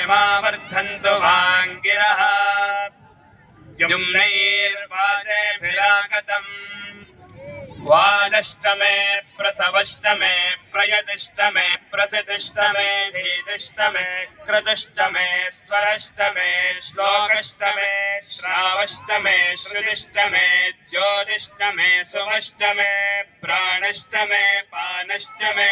क्षेमावर्धन्तु वाङ्गिरः द्युम्नैर्वाचेभिरागतम् वाजष्टमे प्रसवष्टमे प्रयतिष्टमे प्रसितिष्टमे धीतिष्टमे कृतिष्टमे स्वरष्टमे श्लोकष्टमे श्रावष्टमे श्रुतिष्टमे ज्योतिष्टमे सुमष्टमे प्राणष्टमे पानष्टमे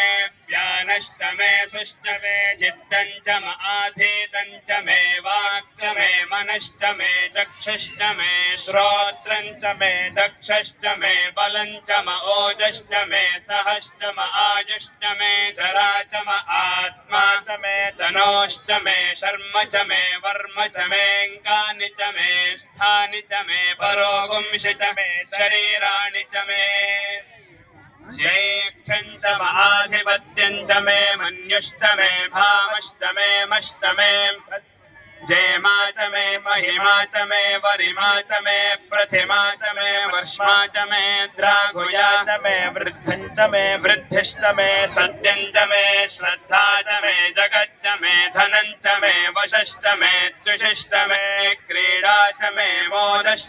व्यानष्टमे सुष्टमे चित्तञ्चम आधीतञ्चमे वाक्चमे मनष्टमे चक्षुष्टमे श्रोत्रञ्चमे दक्षष्टमे बलञ्चम ओजष्टमे सहष्टम आयुष्टमे जराचम आत्मा च मे तनोश्चमे शर्म च मे वर्म च मेऽङ्गानि च मे स्थानि च मे परोगुंषि च मे शरीराणि च मे ज्येष्ठं च महाधिपत्यं च मे मन्युश्च मे भामश्च मे मश्च मे जयमा च मे महिमा च मे वरिमा च मे प्रतिमा च मे वर्ष्मा च मे द्राघुया च मे वृद्धं च मे वृद्धिश्च मे सत्यं च मे श्रद्धा च मे जगच्च मे धनं च मे वशश्च मे द्विषश्च मे क्रीडा च मे मोदश्च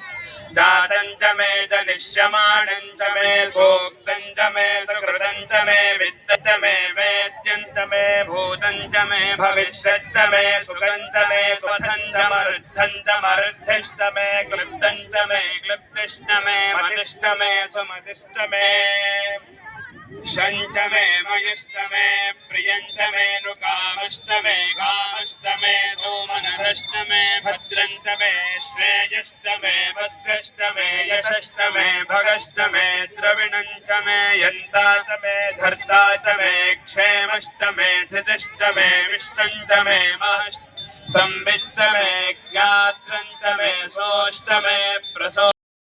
जातं च मे जनिष्यमाणं च मे सूक्तं च मे सुकृतं च मे वित्तं च मे वेद्यं च मे भूतं च मे भविष्यत् च मे सुखं च मे स्वथं च मरुद्धं च मरुद्धिश्च मे क्लृप्तं च मे क्लृप्तिश्च मे मतिश्च मे सुमतिश्च मे शञ्च मे मयुश्च मे प्रियञ्च मे नुकामश्च मे कामश्च मे सोमनसश्च मे भद्रञ्च मे श्रेयश्च मे वस्यश्च मे यशश्च मे भगश्च मे द्रविणञ्च मे यन्ता च मे धर्ता च मे क्षेमश्च मे धृतिश्च मे विष्टञ्च मे महश्च संविच्च मे ज्ञात्रञ्च मे सोश्च मे प्रसो